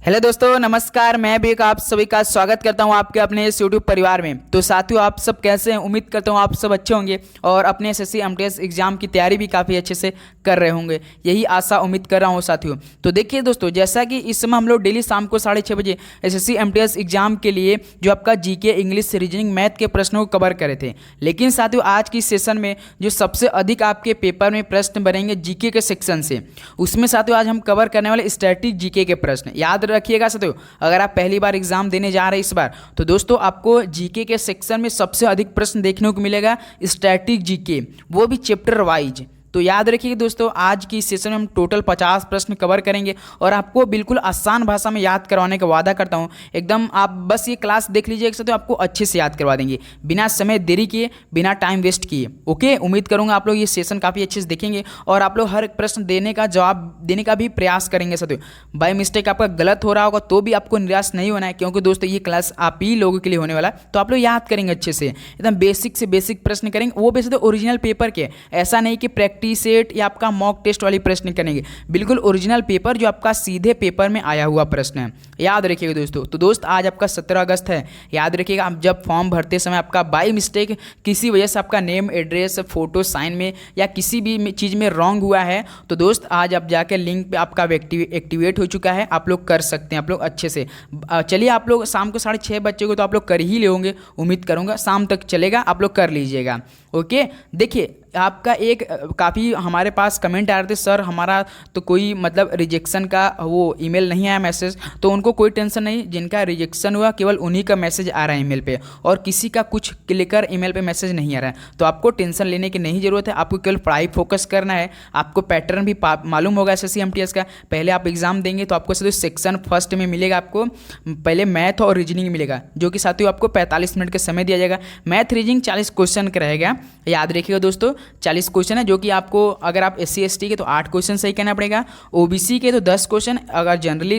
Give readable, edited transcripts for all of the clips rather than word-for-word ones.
Hello दोस्तों, नमस्कार। मैं भी एक आप सभी का स्वागत करता हूं आपके अपने इस यूट्यूब परिवार में। तो साथियों, आप सब कैसे हैं? उम्मीद करता हूं आप सब अच्छे होंगे और अपने एसएससी एमटीएस एग्जाम की तैयारी भी काफ़ी अच्छे से कर रहे होंगे, यही आशा उम्मीद कर रहा हूं साथियों। तो देखिए दोस्तों, जैसा कि इस समय हम लोग डेली शाम को 6:30 बजे एसएससी एमटीएस एग्जाम के लिए जो आपका जीके, इंग्लिश, रीजनिंग, मैथ के प्रश्नों को कवर करे थे। लेकिन साथियों, आज की सेशन में जो सबसे अधिक आपके पेपर में प्रश्न बनेंगे जीके के सेक्शन से, उसमें साथियों आज हम कवर करने वाले स्टैटिक जीके के प्रश्न। याद रखिएगा साथियों, अगर आप पहली बार एग्जाम देने जा रहे हैं इस बार, तो दोस्तों आपको जीके के सेक्शन में सबसे अधिक प्रश्न देखने को मिलेगा स्टैटिक जीके, वो भी चैप्टर वाइज। तो याद रखिए दोस्तों, आज की सेशन में हम टोटल 50 प्रश्न कवर करेंगे और आपको बिल्कुल आसान भाषा में याद करवाने का वादा करता हूं। एकदम आप बस ये क्लास देख लीजिए तो आपको अच्छे से याद करवा देंगे, बिना समय देरी किए, बिना टाइम वेस्ट किए। ओके, उम्मीद करूंगा आप लोग ये सेशन काफ़ी अच्छे से देखेंगे और आप लोग हर एक प्रश्न देने का जवाब देने का भी प्रयास करेंगे साथियों। बाय मिस्टेक आपका गलत हो रहा होगा तो भी आपको निराश नहीं होना है, क्योंकि दोस्तों ये क्लास आप ही लोगों के लिए होने वाला है। तो आप लोग याद करेंगे अच्छे से, एकदम बेसिक से बेसिक प्रश्न करेंगे, वो भी ओरिजिनल पेपर के। ऐसा नहीं कि प्रैक्टिस सेट या आपका मॉक टेस्ट वाली प्रश्न करेंगे, बिल्कुल ओरिजिनल पेपर जो आपका सीधे पेपर में आया हुआ प्रश्न है। याद रखिएगा दोस्तों। तो दोस्त आज आपका 17 अगस्त है। याद रखिएगा, आप जब फॉर्म भरते समय आपका बाय मिस्टेक किसी वजह से आपका नेम, एड्रेस, फोटो, साइन में या किसी भी चीज़ में रॉन्ग हुआ है, तो दोस्त आज आप जाकर लिंक पे आपका एक्टिवेट हो चुका है, आप लोग कर सकते हैं आप लोग अच्छे से। चलिए, आप लोग शाम को 6:30 बजे को तो आप लोग कर ही लेंगे, उम्मीद करूँगा शाम तक चलेगा, आप लोग कर लीजिएगा। ओके, देखिए आपका एक काफ़ी हमारे पास कमेंट आ रहे थे, सर हमारा तो कोई मतलब रिजेक्शन का वो ईमेल नहीं आया मैसेज। तो उनको कोई टेंशन नहीं, जिनका रिजेक्शन हुआ केवल उन्हीं का मैसेज आ रहा है ईमेल पे, और किसी का कुछ क्लिकर ईमेल पे मैसेज नहीं आ रहा है। तो आपको टेंशन लेने की नहीं ज़रूरत है, आपको केवल पढ़ाई फोकस करना है। आपको पैटर्न भी मालूम होगा एसएससी एमटीएस का। पहले आप एग्जाम देंगे तो आपको सेक्शन फर्स्ट में मिलेगा, आपको पहले मैथ और रीजनिंग मिलेगा, जो कि साथियों आपको 45 मिनट का समय दिया जाएगा। मैथ रीजनिंग 40 क्वेश्चन का रहेगा। याद रखिएगा दोस्तों, 40 क्वेश्चन है, जो कि आपको अगर आप SC ST के तो 8 क्वेश्चन सही करना पड़ेगा, OBC के तो 10 क्वेश्चन, अगर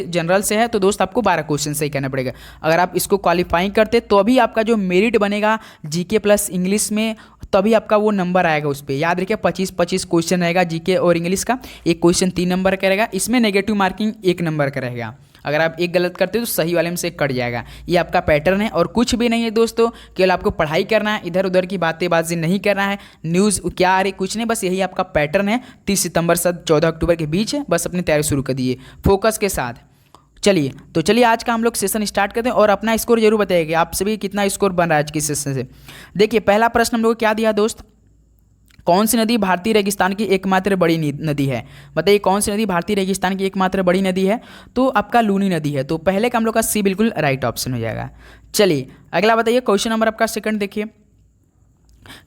जनरल से है तो दोस्त आपको 12 क्वेश्चन सही करना पड़ेगा। अगर आप इसको क्वालिफाई करते तो अभी आपका जो मेरिट बनेगा जीके प्लस इंग्लिश में, तभी आपका वो नंबर आएगा उस पर। याद रखिए 25-25 क्वेश्चन रहेगा जीके और इंग्लिश का। एक क्वेश्चन 3 नंबर का रहेगा, इसमें नेगेटिव मार्किंग 1 नंबर का रहेगा। अगर आप एक गलत करते हो तो सही वाले में से कट जाएगा। ये आपका पैटर्न है और कुछ भी नहीं है दोस्तों, केवल आपको पढ़ाई करना है, इधर उधर की बातें नहीं करना है। न्यूज़ क्या आ रही कुछ नहीं, बस यही आपका पैटर्न है। 30 सितंबर से 14 अक्टूबर के बीच है, बस अपनी तैयारी शुरू कर दीजिए फोकस के साथ। चलिए आज का हम लोग सेशन स्टार्ट करते हैं और अपना स्कोर जरूर बताइएगा आप सभी कितना स्कोर बन रहा है आज की सेशन से। देखिए पहला प्रश्न हम लोग को क्या दिया दोस्त, कौन सी नदी भारतीय रेगिस्तान की एकमात्र बड़ी नदी है? बताइए कौन सी नदी भारतीय रेगिस्तान की एकमात्र बड़ी नदी है? तो आपका लूनी नदी है। तो पहले का हम लोग का सी बिल्कुल राइट ऑप्शन हो जाएगा। चलिए अगला बताइए, क्वेश्चन नंबर आपका सेकंड देखिए,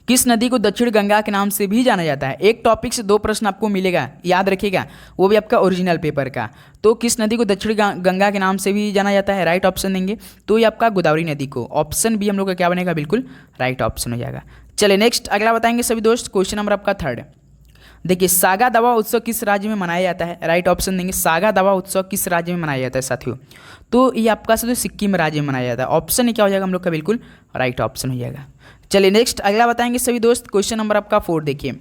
किस नदी को दक्षिण गंगा के नाम से भी जाना जाता है? एक टॉपिक से 2 प्रश्न आपको मिलेगा, याद रखिएगा, वो भी आपका ओरिजिनल पेपर का। तो किस नदी को दक्षिण गंगा के नाम से भी जाना जाता है? राइट ऑप्शन देंगे तो ये आपका गोदावरी नदी को। ऑप्शन बी हम लोग का क्या बनेगा? बिल्कुल राइट ऑप्शन हो जाएगा। चलिए नेक्स्ट अगला बताएंगे सभी दोस्त, क्वेश्चन नंबर आपका थर्ड। देखिए सागा दावा उत्सव किस राज्य में मनाया जाता है? राइट ऑप्शन देंगे, सागा दावा उत्सव किस राज्य में मनाया जाता है साथियों? तो ये आपका साथियों सिक्किम राज्य में मनाया जाता है। ऑप्शन क्या हो जाएगा हम लोग का? बिल्कुल राइट ऑप्शन हो जाएगा। चलिए नेक्स्ट अगला बताएंगे सभी दोस्त, क्वेश्चन नंबर आपका 4 देखिए,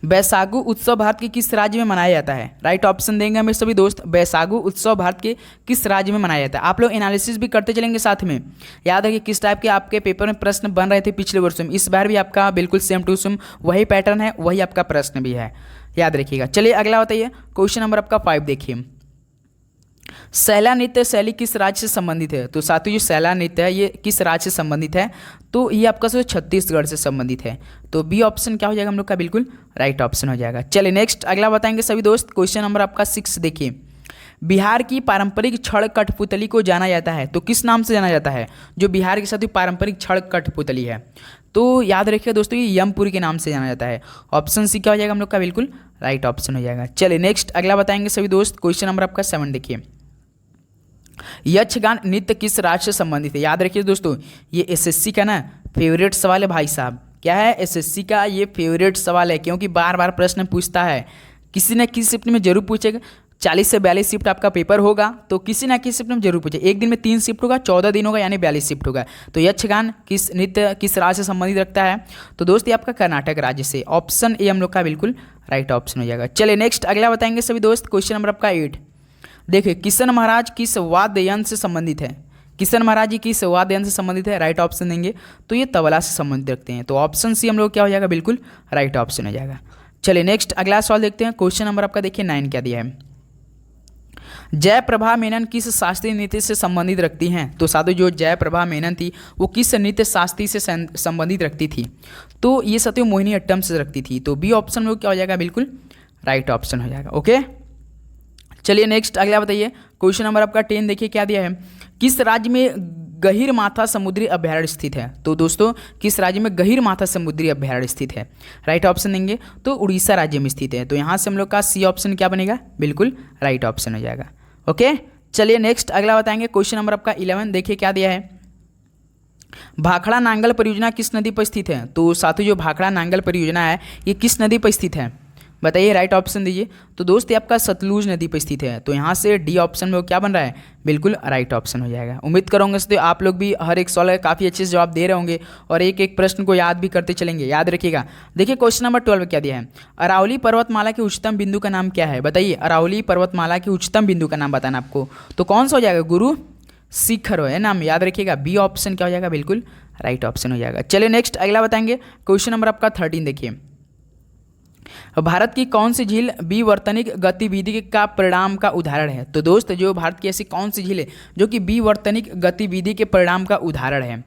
बैसागु उत्सव भारत के किस राज्य में मनाया जाता है? राइट ऑप्शन देंगे हमें सभी दोस्त, बैसागु उत्सव भारत के किस राज्य में मनाया जाता है? आप लोग एनालिसिस भी करते चलेंगे साथ में। याद रखिए किस टाइप के आपके पेपर में प्रश्न बन रहे थे पिछले वर्षों में, इस बार भी आपका बिल्कुल सेम टू सेम वही पैटर्न है, वही आपका प्रश्न भी है, याद रखिएगा। चलिए अगला बताइए, क्वेश्चन नंबर आपका 5 देखिए, सैला नृत्य शैली किस राज्य से संबंधित है? तो साथियों जो सैला नृत्य है ये किस राज्य से संबंधित है? तो ये आपका छत्तीसगढ़ से संबंधित है। तो बी ऑप्शन क्या हो जाएगा हम लोग का? बिल्कुल राइट ऑप्शन हो जाएगा। चलिए नेक्स्ट अगला बताएंगे सभी दोस्त, क्वेश्चन नंबर आपका 6 देखिए, बिहार की पारंपरिक छड़ कठपुतली को जाना जाता है तो किस नाम से जाना जाता है? जो बिहार की साथियों पारंपरिक छड़ कठपुतली है, तो याद रखिए दोस्तों ये यमपुरी के नाम से जाना जाता है। ऑप्शन सी क्या हो जाएगा हम लोग का? बिल्कुल राइट ऑप्शन हो जाएगा। चलिए नेक्स्ट अगला बताएंगे सभी दोस्त, क्वेश्चन नंबर आपका 7 देखिए, यक्षगान नृत्य किस राज्य से संबंधित है? याद रखिए दोस्तों ये एसएससी का ना फेवरेट सवाल है भाई साहब। क्या है? एसएससी का ये फेवरेट सवाल है, क्योंकि बार बार प्रश्न पूछता है, किसी न किसी शिफ्ट में जरूर पूछेगा। 40 से 42 शिफ्ट आपका पेपर होगा, तो किसी ना किसी शिफ्ट में जरूर पूछे। एक दिन में 3 शिफ्ट होगा, 14 दिन होगा, यानी 42 शिफ्ट होगा। तो यक्षगान किस नृत्य किस राज्य से संबंधित रखता है? तो दोस्त ये आपका कर्नाटक राज्य से। ऑप्शन ए हम लोग का बिल्कुल राइट ऑप्शन हो जाएगा। चलिए नेक्स्ट अगला बताएंगे सभी दोस्त, क्वेश्चन नंबर आपका 8, देखिए किशन महाराज किस वाद्य यंत्र से संबंधित है? किशन महाराज जी किस वाद्य यंत्र से संबंधित है? राइट ऑप्शन देंगे तो ये तबला से संबंधित रखते हैं। तो ऑप्शन सी हम लोग क्या हो जाएगा, बिल्कुल राइट ऑप्शन हो जाएगा। चलिए नेक्स्ट अगला सवाल देखते हैं। क्वेश्चन नंबर आपका देखिए 9 क्या दिया है। जयप्रभा मेनन किस शास्त्रीय नृत्य से संबंधित रखती हैं? तो साधु जो जयप्रभा मेनन थी वो किस नृत्य शास्त्री से संबंधित रखती थी? तो ये सत्य मोहिनी अट्टम से रखती थी। तो बी ऑप्शन में क्या हो जाएगा, बिल्कुल राइट ऑप्शन हो जाएगा। ओके चलिए नेक्स्ट अगला बताइए। क्वेश्चन नंबर आपका 10 देखिए क्या दिया है। किस राज्य में गहीरमाथा समुद्री अभयारण्य स्थित है? तो दोस्तों किस राज्य में गहीरमाथा समुद्री अभयारण्य स्थित है? राइट ऑप्शन देंगे तो उड़ीसा राज्य में स्थित है। तो यहाँ से हम लोग का सी ऑप्शन क्या बनेगा, बिल्कुल राइट ऑप्शन हो जाएगा। ओके चलिए नेक्स्ट अगला बताएंगे। क्वेश्चन नंबर आपका 11 देखिए क्या दिया है। भाखड़ा नांगल परियोजना किस नदी पर स्थित है? तो साथियों जो भाखड़ा नांगल परियोजना है ये किस नदी पर स्थित है, बताइए राइट ऑप्शन दीजिए। तो दोस्त ये आपका सतलुज नदी पर स्थित है। तो यहाँ से डी ऑप्शन में वो क्या बन रहा है, बिल्कुल राइट ऑप्शन हो जाएगा। उम्मीद करूँगा तो आप लोग भी हर एक सवाल का काफ़ी अच्छे से जवाब दे रहे होंगे और एक एक प्रश्न को याद भी करते चलेंगे। याद रखिएगा। देखिए क्वेश्चन नंबर 12 क्या दिया है। अरावली पर्वतमाला के उच्चतम बिंदु का नाम क्या है? बताइए अरावली पर्वतमाला के उच्चतम बिंदु का नाम बताना आपको। तो कौन सा हो जाएगा, गुरु शिखर है नाम, याद रखिएगा। बी ऑप्शन क्या हो जाएगा, बिल्कुल राइट ऑप्शन हो जाएगा। चलिए नेक्स्ट अगला बताएंगे। क्वेश्चन नंबर आपका 13 देखिए। भारत की कौन सी झील विवर्तनिक गतिविधि का परिणाम का उदाहरण है? तो दोस्त जो भारत की ऐसी कौन सी झील है जो कि विवर्तनिक गतिविधि के परिणाम का उदाहरण है?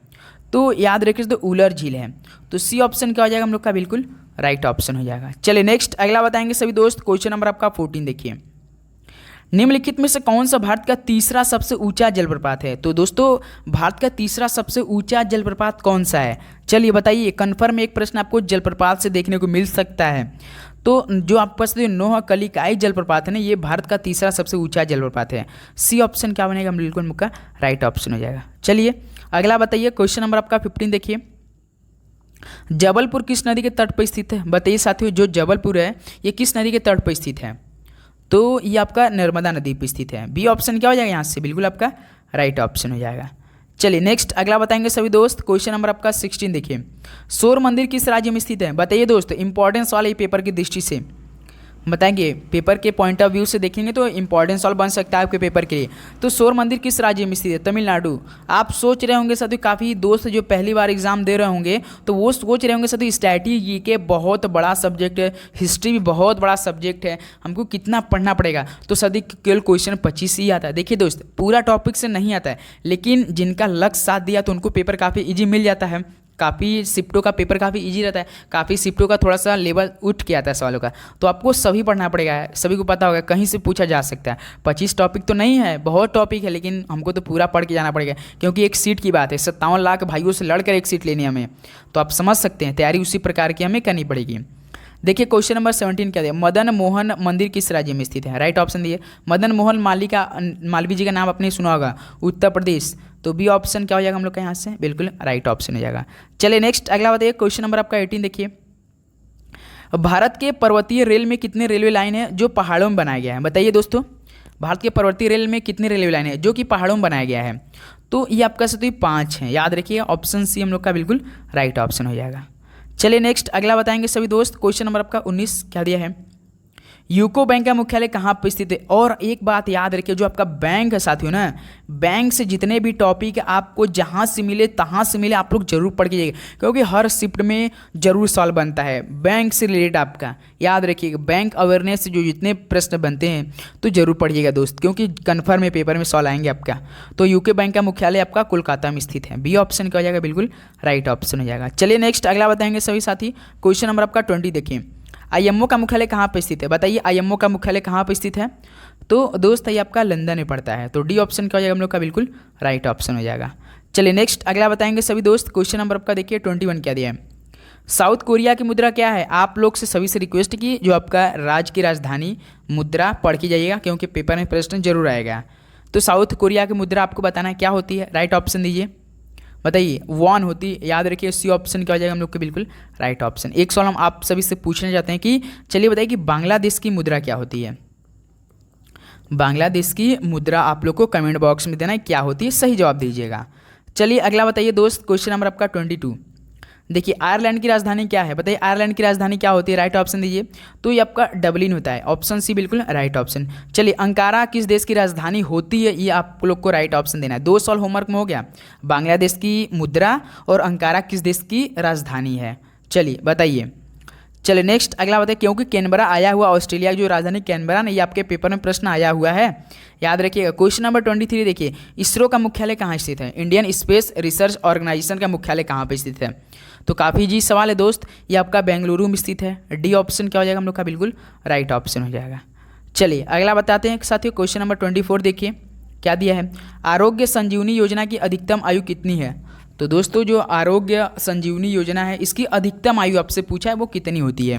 तो याद रखिए तो उलर झील है। तो सी ऑप्शन क्या हो जाएगा हम लोग का, बिल्कुल राइट ऑप्शन हो जाएगा। चलिए नेक्स्ट अगला बताएंगे सभी दोस्त। क्वेश्चन नंबर आपका 14 देखिए। निम्नलिखित में से कौन सा भारत का तीसरा सबसे ऊंचा जलप्रपात है? तो दोस्तों भारत का तीसरा सबसे ऊंचा जलप्रपात कौन सा है? चलिए बताइए। कन्फर्म एक प्रश्न आपको जलप्रपात से देखने को मिल सकता है। तो जो आपके पास नोहकलिकाई जलप्रपात है ना, ये भारत का तीसरा सबसे ऊंचा जलप्रपात है। सी ऑप्शन क्या बनेगा, बिल्कुल मुक्का राइट ऑप्शन हो जाएगा। चलिए अगला बताइए। क्वेश्चन नंबर आपका 15 देखिए। जबलपुर किस नदी के तट पर स्थित है? बताइए साथियों जो जबलपुर है ये किस नदी के तट पर स्थित है? तो ये आपका नर्मदा नदी पर स्थित है। बी ऑप्शन क्या हो जाएगा यहाँ से, बिल्कुल आपका राइट ऑप्शन हो जाएगा। चलिए नेक्स्ट अगला बताएंगे सभी दोस्त। क्वेश्चन नंबर आपका 16 देखिए। सौर मंदिर किस राज्य में स्थित है? बताइए दोस्त, इंपॉर्टेंट सवाल है पेपर की दृष्टि से, बताएंगे पेपर के पॉइंट ऑफ व्यू से देखेंगे तो इंपॉर्टेंट सवाल बन सकता है आपके पेपर के लिए। तो सौर मंदिर किस राज्य में स्थित है? तमिलनाडु। आप सोच रहे होंगे साथियों, काफ़ी दोस्त जो पहली बार एग्जाम दे रहे होंगे तो वो सोच रहे होंगे साथियों स्ट्रैटेजी के बहुत बड़ा सब्जेक्ट है, हिस्ट्री भी बहुत बड़ा सब्जेक्ट है, हमको कितना पढ़ना पड़ेगा। तो सदी केवल क्वेश्चन 25 ही आता है। देखिए दोस्त पूरा टॉपिक से नहीं आता है, लेकिन जिनका लक्ष्य साथ दिया तो उनको पेपर काफ़ी ईजी मिल जाता है। काफ़ी शिफ्टों का पेपर काफ़ी इजी रहता है, काफ़ी शिफ्टों का थोड़ा सा लेवल उठ के आता है सवालों का। तो आपको सभी पढ़ना पड़ेगा, सभी को पता होगा कहीं से पूछा जा सकता है। 25 टॉपिक तो नहीं है, बहुत टॉपिक है, लेकिन हमको तो पूरा पढ़ के जाना पड़ेगा क्योंकि एक सीट की बात है। 57 लाख भाइयों से लड़कर एक सीट लेनी है हमें। तो आप समझ सकते हैं तैयारी उसी प्रकार की हमें करनी पड़ेगी। देखिए क्वेश्चन नंबर 17 क्या दिया। मदन मोहन मंदिर किस राज्य में स्थित है? राइट ऑप्शन दिए। मदन मोहन मालवीय जी का नाम आपने सुना होगा, उत्तर प्रदेश। तो बी ऑप्शन क्या हो जाएगा हम लोग का यहाँ से, बिल्कुल राइट ऑप्शन हो जाएगा। चलिए नेक्स्ट अगला बताइए। क्वेश्चन नंबर आपका 18 देखिए। भारत के पर्वतीय रेल में कितने रेलवे लाइन है जो पहाड़ों में बनाया गया है? बताइए दोस्तों भारत के पर्वतीय रेल में कितनी रेलवे लाइन है जो कि पहाड़ों में बनाया गया है? तो ये आपका साथ 5 है, याद रखिए। ऑप्शन सी हम लोग का बिल्कुल राइट ऑप्शन हो जाएगा। चलिए नेक्स्ट अगला बताएंगे सभी दोस्त। क्वेश्चन नंबर आपका 19 क्या दिया है। यूको बैंक का मुख्यालय कहाँ पर स्थित है? और एक बात याद रखिए, जो आपका बैंक है साथियों ना, बैंक से जितने भी टॉपिक आपको जहाँ से मिले तहाँ से मिले आप लोग जरूर पढ़ के जाइएगा, क्योंकि हर शिफ्ट में जरूर सवाल बनता है बैंक से रिलेटेड आपका। याद रखिएगा बैंक अवेयरनेस से जो जितने प्रश्न बनते हैं तो जरूर पढ़िएगा दोस्त, क्योंकि कन्फर्म है पेपर में सवाल आएंगे आपका। तो यूके बैंक का मुख्यालय आपका कोलकाता में स्थित है। बी ऑप्शन क्या हो जाएगा, बिल्कुल राइट ऑप्शन हो जाएगा। चलिए नेक्स्ट अगला बताएंगे सभी साथी। क्वेश्चन नंबर आपका 20 देखिए। आईएमओ का मुख्यालय कहाँ पर स्थित है? बताइए आईएमओ का मुख्यालय कहाँ पर स्थित है? तो दोस्त ये आपका लंदन में पड़ता है। तो डी ऑप्शन क्या हो जाएगा हम लोग का, बिल्कुल राइट ऑप्शन हो जाएगा। चलिए नेक्स्ट अगला बताएंगे सभी दोस्त। क्वेश्चन नंबर आपका देखिए 21 क्या दिया है। साउथ कोरिया की मुद्रा क्या है? आप लोग से सभी से रिक्वेस्ट की जो आपका राज्य की राजधानी मुद्रा पढ़ के जाइएगा, क्योंकि पेपर में प्रश्न जरूर आएगा। तो साउथ कोरिया की मुद्रा आपको बताना है क्या होती है, राइट ऑप्शन दीजिए। बताइए वॉन होती है, याद रखिए। सी ऑप्शन क्या हो जाएगा हम लोग के, बिल्कुल राइट ऑप्शन। एक सवाल हम आप सभी से पूछना चाहते हैं कि चलिए बताइए कि बांग्लादेश की मुद्रा क्या होती है? बांग्लादेश की मुद्रा आप लोग को कमेंट बॉक्स में देना है क्या होती है, सही जवाब दीजिएगा। चलिए अगला बताइए दोस्त। क्वेश्चन नंबर आपका 22। देखिए आयरलैंड की राजधानी क्या है, बताइए आयरलैंड की राजधानी क्या होती है, राइट ऑप्शन दीजिए। तो ये आपका डबलिन होता है, ऑप्शन सी बिल्कुल राइट ऑप्शन। चलिए अंकारा किस देश की राजधानी होती है, ये आप लोग को राइट ऑप्शन देना है। 2 सवाल होमवर्क में हो गया, बांग्लादेश की मुद्रा और अंकारा किस देश की राजधानी है। चलिए बताइए। चलिए नेक्स्ट अगला बताइए, क्योंकि कैनबरा आया हुआ ऑस्ट्रेलिया की जो राजधानी कैनबरा ने, ये आपके पेपर में प्रश्न आया हुआ है, याद रखिएगा। क्वेश्चन नंबर 23 देखिए, इसरो का मुख्यालय कहाँ स्थित है, इंडियन स्पेस रिसर्च ऑर्गेनाइजेशन का मुख्यालय कहाँ पर स्थित है। तो काफ़ी जी सवाल है दोस्त, ये आपका बेंगलुरु में स्थित है। डी ऑप्शन क्या हो जाएगा हम लोग का, बिल्कुल राइट ऑप्शन हो जाएगा। चलिए अगला बताते हैं साथियों, क्वेश्चन नंबर 24 देखिए क्या दिया है, आरोग्य संजीवनी योजना की अधिकतम आयु कितनी है। तो दोस्तों जो आरोग्य संजीवनी योजना है, इसकी अधिकतम आयु आपसे पूछा है वो कितनी होती है,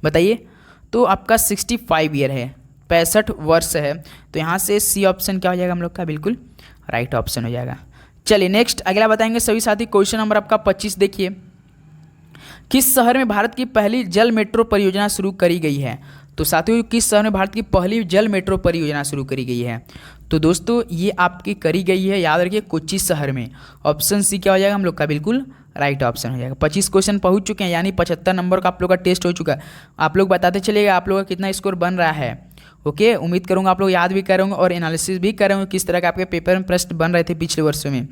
बताइए। तो आपका 65 ईयर है, 65 वर्ष है। तो यहाँ से सी ऑप्शन क्या हो जाएगा हम लोग का, बिल्कुल राइट ऑप्शन हो जाएगा। चलिए नेक्स्ट अगला बताएंगे सभी साथी, क्वेश्चन नंबर आपका 25 देखिए, किस शहर में भारत की पहली जल मेट्रो परियोजना शुरू करी गई है। तो साथियों किस शहर में भारत की पहली जल मेट्रो परियोजना शुरू करी गई है। तो दोस्तों ये आपकी करी गई है, याद रखिए कोच्चि शहर में। ऑप्शन सी क्या हो जाएगा हम लोग का, बिल्कुल राइट ऑप्शन हो जाएगा। 25 क्वेश्चन पहुंच चुके हैं, यानी 75 नंबर का आप लोग का टेस्ट हो चुका है। आप लोग बताते चलिएगा आप लोग का कितना स्कोर बन रहा है। ओके उम्मीद करूंगा आप लोग याद भी कर रहे होंगे और एनालिसिस भी कर रहे होंगे किस तरह के आपके पेपर में प्रश्न बन रहे थे पिछले वर्षों में।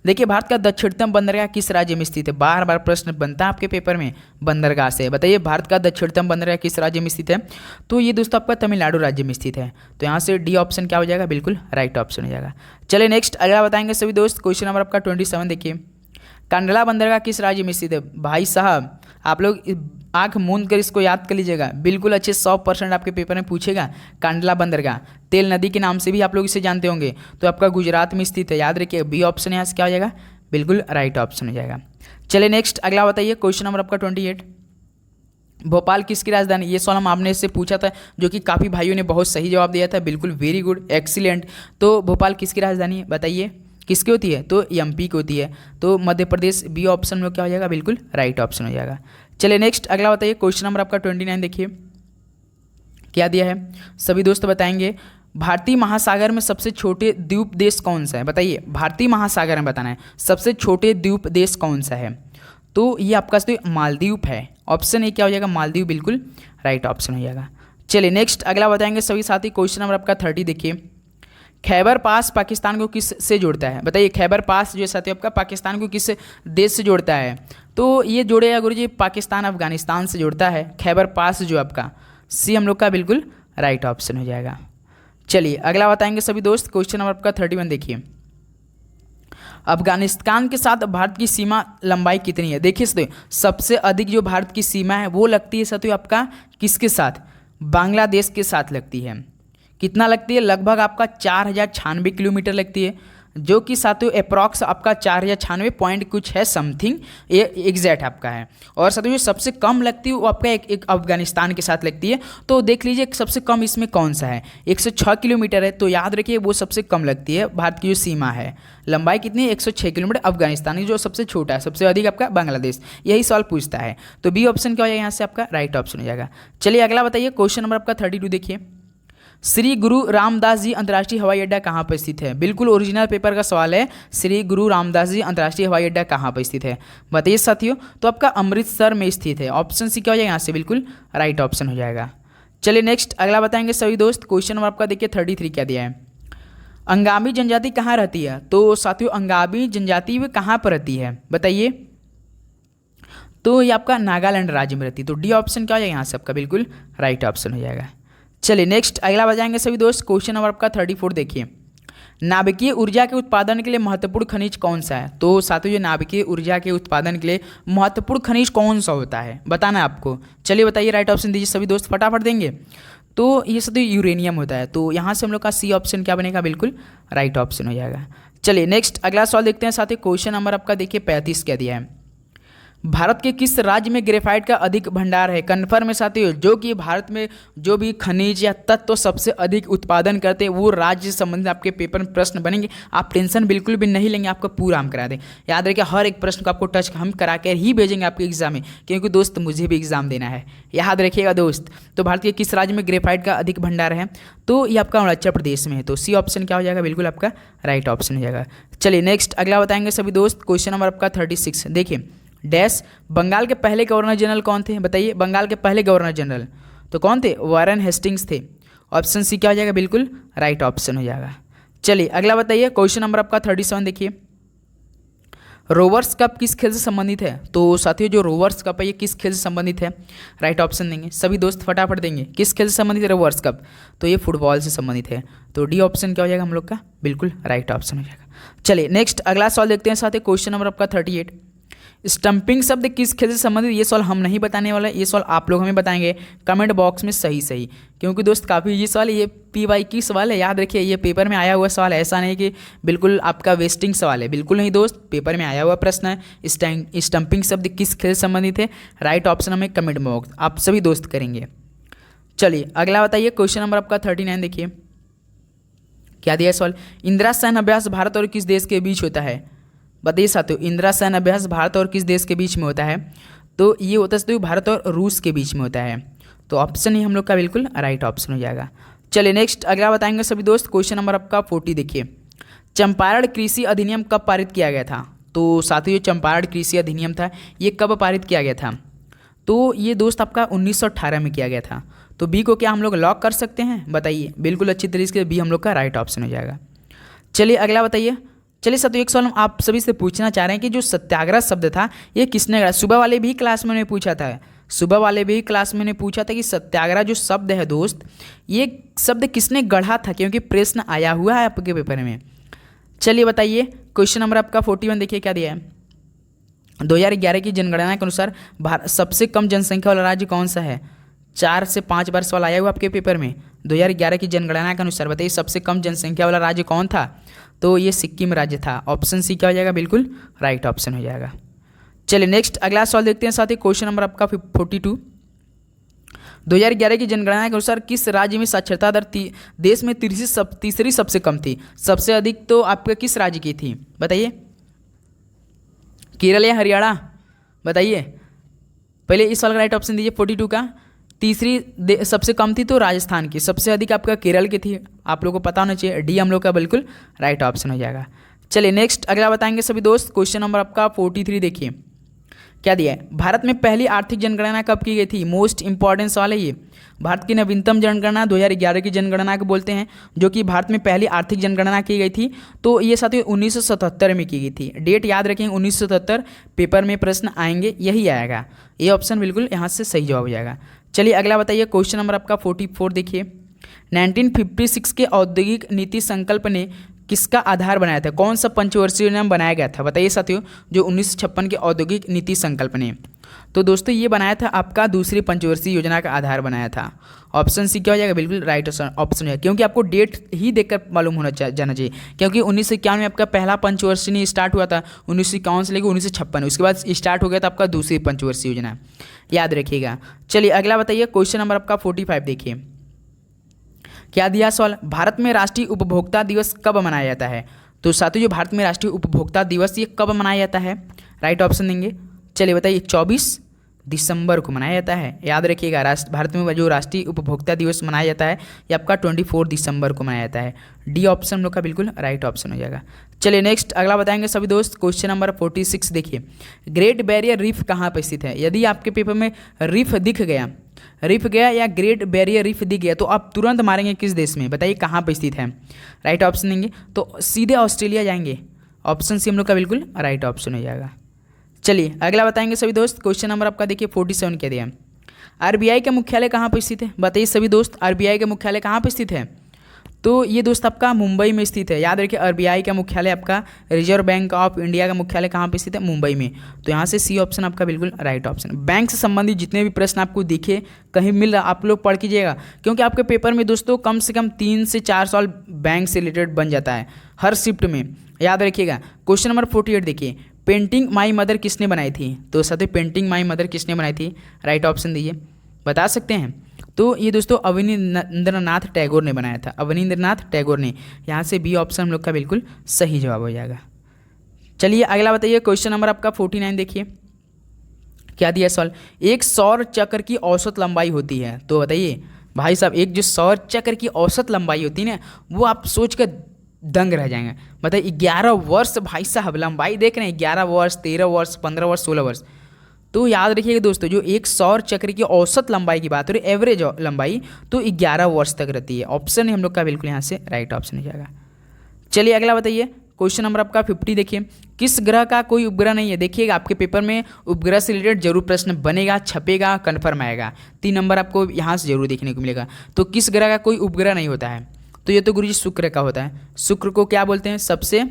देखिए भारत का दक्षिणतम बंदरगाह किस राज्य में स्थित है, बार बार प्रश्न बनता है आपके पेपर में बंदरगाह से। बताइए भारत का दक्षिणतम बंदरगाह किस राज्य में स्थित है। तो ये दोस्तों आपका तमिलनाडु राज्य में स्थित है। तो यहाँ से डी ऑप्शन क्या हो जाएगा, बिल्कुल राइट ऑप्शन हो जाएगा। चलिए नेक्स्ट अगला बताएंगे सभी दोस्त, क्वेश्चन नंबर आपका 27 देखिए, कांडला बंदरगाह किस राज्य में स्थित है। भाई साहब आप लोग आंख मूंद कर इसको याद कर लीजिएगा, बिल्कुल अच्छे 100% आपके पेपर में पूछेगा। कांडला बंदरगाह तेल नदी के नाम से भी आप लोग इसे जानते होंगे। तो आपका गुजरात में स्थित है, याद रखिए बी ऑप्शन यहाँ से क्या हो जाएगा, बिल्कुल राइट ऑप्शन हो जाएगा। चलिए नेक्स्ट अगला बताइए, क्वेश्चन नंबर आपका 28, भोपाल किसकी राजधानी। ये सवाल हम आपने इससे पूछा था, जो कि काफ़ी भाइयों ने बहुत सही जवाब दिया था, बिल्कुल वेरी गुड एक्सीलेंट। तो भोपाल किसकी राजधानी है बताइए, किसकी होती है। तो एमपी की होती है। तो मध्य प्रदेश, बी ऑप्शन में क्या हो जाएगा, बिल्कुल राइट ऑप्शन हो जाएगा। चलिए नेक्स्ट अगला बताइए, क्वेश्चन नंबर आपका 29 देखिए क्या दिया है, सभी दोस्त बताएंगे। भारतीय महासागर में सबसे छोटे द्वीप देश कौन सा है, बताइए। भारतीय महासागर में बताना है सबसे छोटे द्वीप देश कौन सा है। तो ये आपका मालदीव है, ऑप्शन ए क्या हो जाएगा, मालदीव, बिल्कुल राइट ऑप्शन हो जाएगा। चलिए नेक्स्ट अगला बताएंगे सभी साथी, क्वेश्चन नंबर आपका 30 देखिए, खैबर पास पाकिस्तान को किस से जोड़ता है। बताइए खैबर पास जो साथी आपका पाकिस्तान को किस देश से जोड़ता है। तो ये जोड़ेगा गुरुजी पाकिस्तान अफगानिस्तान से जोड़ता है खैबर पास जो आपका, सी हम लोग का बिल्कुल राइट ऑप्शन हो जाएगा। चलिए अगला बताएंगे सभी दोस्त, क्वेश्चन नंबर आपका 31 देखिए, अफगानिस्तान के साथ भारत की सीमा लंबाई कितनी है। देखिए सबसे अधिक जो भारत की सीमा है वो लगती है साथियों आपका किसके साथ, बांग्लादेश के साथ लगती है। कितना लगती है, लगभग आपका 4096 किलोमीटर लगती है, जो कि साथियों अप्रॉक्स आपका 4096 पॉइंट कुछ है समथिंग, ये एग्जैक्ट आपका है। और साथियों जो सबसे कम लगती है वो आपका एक अफगानिस्तान के साथ लगती है। तो देख लीजिए सबसे कम इसमें कौन सा है, 106 किलोमीटर है। तो याद रखिए वो सबसे कम लगती है, भारत की जो सीमा है लंबाई कितनी है 106 किलोमीटर। अफगानिस्तान की जो सबसे छोटा है, सबसे अधिक आपका बांग्लादेश। यही सवाल पूछता है। तो बी ऑप्शन क्या हो जाएगा यहाँ से आपका राइट ऑप्शन हो जाएगा। चलिए अगला बताइए, क्वेश्चन नंबर आपका 32 देखिए, श्री गुरु रामदास जी अंतर्राष्ट्रीय हवाई अड्डा कहाँ पर स्थित है। बिल्कुल ओरिजिनल पेपर का सवाल है, श्री गुरु रामदास जी अंतर्राष्ट्रीय हवाई अड्डा कहाँ पर स्थित है बताइए साथियों। तो आपका अमृतसर में स्थित है, ऑप्शन सी क्या हो जाएगा यहाँ से बिल्कुल राइट ऑप्शन हो जाएगा। चलिए नेक्स्ट अगला बताएंगे सभी दोस्त, क्वेश्चन नंबर आपका देखिए 33 क्या दिया है, अंगामी जनजाति कहाँ रहती है। तो साथियों अंगामी जनजाति वे कहाँ पर रहती है बताइए। तो ये आपका नागालैंड राज्य में रहती है। तो डी ऑप्शन क्या हो जाएगा यहाँ से आपका बिल्कुल राइट ऑप्शन हो जाएगा। चलिए नेक्स्ट अगला बताएंगे सभी दोस्त, क्वेश्चन नंबर आपका 34 देखिए, नाभिकीय ऊर्जा के उत्पादन के लिए महत्वपूर्ण खनिज कौन सा है। तो साथियों ये नाभिकीय ऊर्जा के उत्पादन के लिए महत्वपूर्ण खनिज कौन सा होता है बताना है आपको। चलिए बताइए, राइट ऑप्शन दीजिए सभी दोस्त फटाफट देंगे। तो ये साथियों यूरेनियम होता है। तो यहाँ से हम लोग का सी ऑप्शन क्या बनेगा, बिल्कुल राइट ऑप्शन हो जाएगा। चलिए नेक्स्ट अगला सवाल देखते हैं साथियों, क्वेश्चन नंबर आपका देखिए 35 क्या दिया है, भारत के किस राज्य में ग्रेफाइट का अधिक भंडार है। कन्फर्म है साथियों, जो कि भारत में जो भी खनिज या तत्व तो सबसे अधिक उत्पादन करते हैं वो राज्य से संबंधित आपके पेपर में प्रश्न बनेंगे। आप टेंशन बिल्कुल भी नहीं लेंगे, आपको पूरा हम करा दें। याद रखिए हर एक प्रश्न को आपको टच हम करा कर ही भेजेंगे आपके एग्जाम में, क्योंकि दोस्त मुझे भी एग्जाम देना है, याद रखिएगा दोस्त। तो भारत के किस राज्य में ग्रेफाइट का अधिक भंडार है। तो ये आपका अरुणाचल प्रदेश में है। तो सी ऑप्शन क्या हो जाएगा, बिल्कुल आपका राइट ऑप्शन हो जाएगा। चलिए नेक्स्ट अगला बताएंगे सभी दोस्त, क्वेश्चन नंबर आपका 36 देखिए, डैश बंगाल के पहले गवर्नर जनरल कौन थे, बताइए बंगाल के पहले गवर्नर जनरल तो कौन थे, वारेन हेस्टिंग्स थे। ऑप्शन सी क्या हो जाएगा, बिल्कुल राइट ऑप्शन हो जाएगा। चलिए अगला बताइए, क्वेश्चन नंबर आपका 37 देखिए, रोवर्स कप किस खेल से संबंधित है। तो साथियों जो रोवर्स कप है ये किस खेल से संबंधित है, राइट ऑप्शन देंगे सभी दोस्त फटाफट देंगे, किस खेल से संबंधित है रोवर्स कप, तो ये फुटबॉल से संबंधित है। तो डी ऑप्शन क्या हो जाएगा हम लोग का, बिल्कुल राइट ऑप्शन हो जाएगा। चलिए नेक्स्ट अगला सवाल देखते हैं साथियों, क्वेश्चन नंबर आपका 38, स्टंपिंग शब्द किस खेल से संबंधित, ये सवाल हम नहीं बताने वाला, ये सवाल आप लोग हमें बताएंगे कमेंट बॉक्स में सही, क्योंकि दोस्त काफ़ी ये सवाल, ये PY की सवाल है, याद रखिए ये पेपर में आया हुआ सवाल है, ऐसा नहीं कि बिल्कुल आपका वेस्टिंग सवाल है, बिल्कुल नहीं दोस्त, पेपर में आया हुआ प्रश्न है। स्टंपिंग शब्द किस खेल से संबंधित है, राइट ऑप्शन हमें कमेंट बॉक्स आप सभी दोस्त करेंगे। चलिए अगला बताइए, क्वेश्चन नंबर आपका 39 देखिए, क्या दिया सवाल, इंदिरा सैन्य अभ्यास भारत और किस देश के बीच होता है, बताइए साथियों इंदिरा सैन्य अभ्यास भारत और किस देश के बीच में होता है। तो ये होता है भारत और रूस के बीच में होता है। तो ऑप्शन ही हम लोग का बिल्कुल राइट ऑप्शन हो जाएगा। चलिए नेक्स्ट अगला बताएंगे सभी दोस्त, क्वेश्चन नंबर आपका 40 देखिए, चंपारण कृषि अधिनियम कब पारित किया गया था। तो साथियों चंपारण कृषि अधिनियम था ये कब पारित किया गया था, तो ये दोस्त आपका 1918 में किया गया था। तो बी को क्या हम लोग लॉक कर सकते हैं, बताइए बिल्कुल अच्छी तरीके से बी हम लोग का राइट ऑप्शन हो जाएगा। चलिए अगला बताइए, चलिए साथियों एक सवाल हम आप सभी से पूछना चाह रहे हैं कि जो सत्याग्रह शब्द था ये किसने गढ़ा, सुबह वाले भी क्लास में मैंने पूछा था, सुबह वाले भी क्लास में मैंने पूछा था कि सत्याग्रह जो शब्द है दोस्त ये शब्द किसने गढ़ा था, क्योंकि प्रश्न आया हुआ है आपके पेपर में। चलिए बताइए क्वेश्चन नंबर आपका 41 देखिए क्या दिया है, 2011 की जनगणना के अनुसार भारत सबसे कम जनसंख्या वाला राज्य कौन सा है। 4 से 5 बार सवाल आया हुआ आपके पेपर में। 2011 की जनगणना के अनुसार बताइए सबसे कम जनसंख्या वाला राज्य कौन था, तो ये सिक्किम राज्य था। ऑप्शन सी क्या हो जाएगा, बिल्कुल राइट ऑप्शन हो जाएगा। चलिए नेक्स्ट अगला सवाल देखते हैं साथ ही, क्वेश्चन नंबर आपका 42, 2011 की जनगणना के अनुसार किस राज्य में साक्षरता दर देश में तीसरी सबसे कम थी, सबसे अधिक तो आपका किस राज्य की थी, बताइए केरल या हरियाणा, बताइए पहले इस सवाल का राइट ऑप्शन दीजिए। 42 का तीसरी सबसे कम थी तो राजस्थान की, सबसे अधिक आपका केरल की थी, आप लोगों को पता होना चाहिए, डी हम लोग का बिल्कुल राइट ऑप्शन हो जाएगा। चलिए नेक्स्ट अगला बताएंगे सभी दोस्त, क्वेश्चन नंबर आपका 43 देखिए क्या दिया है, भारत में पहली आर्थिक जनगणना कब की गई थी, मोस्ट इंपॉर्टेंट सवाल है ये। भारत की नवीनतम जनगणना 2011 की जनगणना को बोलते हैं, जो कि भारत में पहली आर्थिक जनगणना की गई थी, तो ये साथियों 1977 में की गई थी। डेट याद रखेंगे 1977, पेपर में प्रश्न आएंगे यही आएगा, ये ऑप्शन बिल्कुल यहाँ से सही जवाब हो जाएगा। चलिए अगला बताइए, क्वेश्चन नंबर आपका 44 देखिए, 1956 के औद्योगिक नीति संकल्प ने किसका आधार बनाया था, कौन सा पंचवर्षीय योजना बनाया गया था, बताइए साथियों जो 1956 के औद्योगिक नीति संकल्प ने, तो दोस्तों ये बनाया था आपका दूसरी पंचवर्षीय योजना का आधार बनाया था। ऑप्शन सी क्या हो जाएगा, बिल्कुल राइट ऑप्शन है, क्योंकि आपको डेट ही देखकर मालूम होना जाना चाहिए, क्योंकि 1951 में आपका पहला पंचवर्षीय नहीं स्टार्ट हुआ था, 1951 से लेकर 1956, उसके बाद स्टार्ट हो गया था आपका दूसरी पंचवर्षीय योजना, याद रखिएगा। चलिए अगला बताइए, क्वेश्चन नंबर आपका 45 देखिए क्या दिया सवाल, भारत में राष्ट्रीय उपभोक्ता दिवस कब मनाया जाता है। तो साथियों जो भारत में राष्ट्रीय उपभोक्ता दिवस ये कब मनाया जाता है, राइट ऑप्शन देंगे। चलिए बताइए 24 दिसंबर को मनाया जाता है, याद रखिएगा। भारत में जो राष्ट्रीय उपभोक्ता दिवस मनाया जाता है ये आपका 24 दिसंबर को मनाया जाता है। डी ऑप्शन हम लोग का बिल्कुल राइट ऑप्शन हो जाएगा। चलिए नेक्स्ट अगला बताएंगे सभी दोस्त, क्वेश्चन नंबर 46 देखिए, ग्रेट बैरियर रीफ कहाँ पर स्थित है। यदि आपके पेपर में रीफ दिख गया, रीफ गया या ग्रेट बैरियर रीफ दिख गया तो आप तुरंत मारेंगे किस देश में, बताइए कहाँ पर स्थित है, राइट ऑप्शन देंगे तो सीधे ऑस्ट्रेलिया जाएंगे। ऑप्शन सी हम लोग का बिल्कुल राइट ऑप्शन हो जाएगा। चलिए अगला बताएंगे सभी दोस्त, क्वेश्चन नंबर आपका देखिए 47 क्या दिया, आरबीआई का मुख्यालय कहाँ पर स्थित है, बताइए सभी दोस्त आरबीआई का मुख्यालय कहाँ पर स्थित है। तो ये दोस्त आपका मुंबई में स्थित है, याद रखिए आरबीआई का मुख्यालय आपका रिजर्व बैंक ऑफ इंडिया का मुख्यालय कहाँ पे स्थित है, मुंबई में। तो यहाँ से सी ऑप्शन आपका बिल्कुल राइट ऑप्शन। बैंक से संबंधित जितने भी प्रश्न आपको दिखे कहीं मिल रहा आप लोग पढ़ कीजिएगा, क्योंकि आपके पेपर में दोस्तों कम से कम 3 से 4 सवाल बैंक से रिलेटेड बन जाता है हर शिफ्ट में, याद रखिएगा। क्वेश्चन नंबर 48 देखिए, पेंटिंग माई मदर किसने बनाई थी। तो साथियों पेंटिंग माई मदर किसने बनाई थी, राइट ऑप्शन दीजिए, बता सकते हैं। तो ये दोस्तों अवनींद्रनाथ टैगोर ने बनाया था, अवनींद्रनाथ टैगोर ने। यहाँ से बी ऑप्शन हम लोग का बिल्कुल सही जवाब हो जाएगा। चलिए अगला बताइए, क्वेश्चन नंबर आपका 49 देखिए क्या दिया सवाल, एक सौर चक्र की औसत लंबाई होती है। तो बताइए भाई साहब एक जो सौर चक्र की औसत लंबाई होती है ना वो आप सोच कर दंग रह जाएंगे। मतलब 11 वर्ष भाई साहब, लंबाई देख रहे हैं, 11 वर्ष, 13 वर्ष, 15 वर्ष, 16 वर्ष। तो याद रखिएगा दोस्तों, जो एक सौर चक्र की औसत लंबाई की बात हो रही है, एवरेज लंबाई, तो 11 वर्ष तक रहती है। ऑप्शन है हम लोग का बिल्कुल यहाँ से राइट ऑप्शन हो जाएगा। चलिए अगला बताइए, क्वेश्चन नंबर आपका 50 देखिए, किस ग्रह का कोई उपग्रह नहीं है। देखिएगा आपके पेपर में उपग्रह से रिलेटेड जरूर प्रश्न बनेगा, छपेगा, कन्फर्म आएगा। 3 नंबर आपको यहाँ से जरूर देखने को मिलेगा। तो किस ग्रह का कोई उपग्रह नहीं होता है, तो ये तो गुरुजी शुक्र का होता है। शुक्र को क्या बोलते हैं, सबसे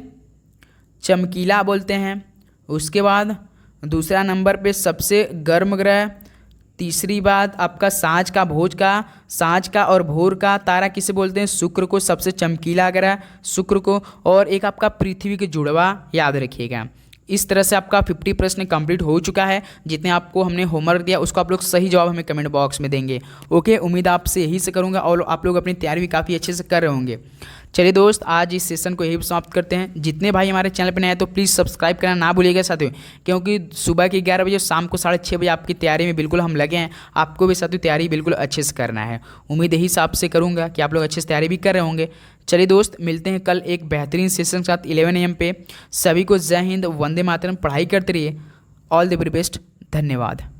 चमकीला बोलते हैं। उसके बाद दूसरा नंबर पे सबसे गर्म ग्रह। तीसरी बात आपका सांझ का और भोर का तारा किसे बोलते हैं, शुक्र को, सबसे चमकीला ग्रह शुक्र को। और एक आपका पृथ्वी के जुड़वा, याद रखिएगा। इस तरह से आपका 50 प्रश्न कंप्लीट हो चुका है। जितने आपको हमने होमवर्क दिया उसको आप लोग सही जवाब हमें कमेंट बॉक्स में देंगे। ओके, उम्मीद आपसे यही से करूँगा और आप लोग अपनी तैयारी भी काफ़ी अच्छे से कर रहे होंगे। चलिए दोस्त, आज इस सेशन को यही समाप्त करते हैं। जितने भाई हमारे चैनल पर नए हैं तो प्लीज़ सब्सक्राइब करना ना भूलिएगा साथियों, क्योंकि सुबह के 11 बजे, शाम को 6:30 बजे आपकी तैयारी में बिल्कुल हम लगे हैं। आपको भी साथियों तैयारी बिल्कुल अच्छे से करना है। उम्मीद यही से आपसे करूँगा कि आप लोग अच्छे से तैयारी भी कर रहे होंगे। चलिए दोस्त, मिलते हैं कल एक बेहतरीन सेशन के साथ 11 AM पे। सभी को जय हिंद, वंदे मातरम, पढ़ाई करते रहिए। ऑल द वेरी बेस्ट, धन्यवाद।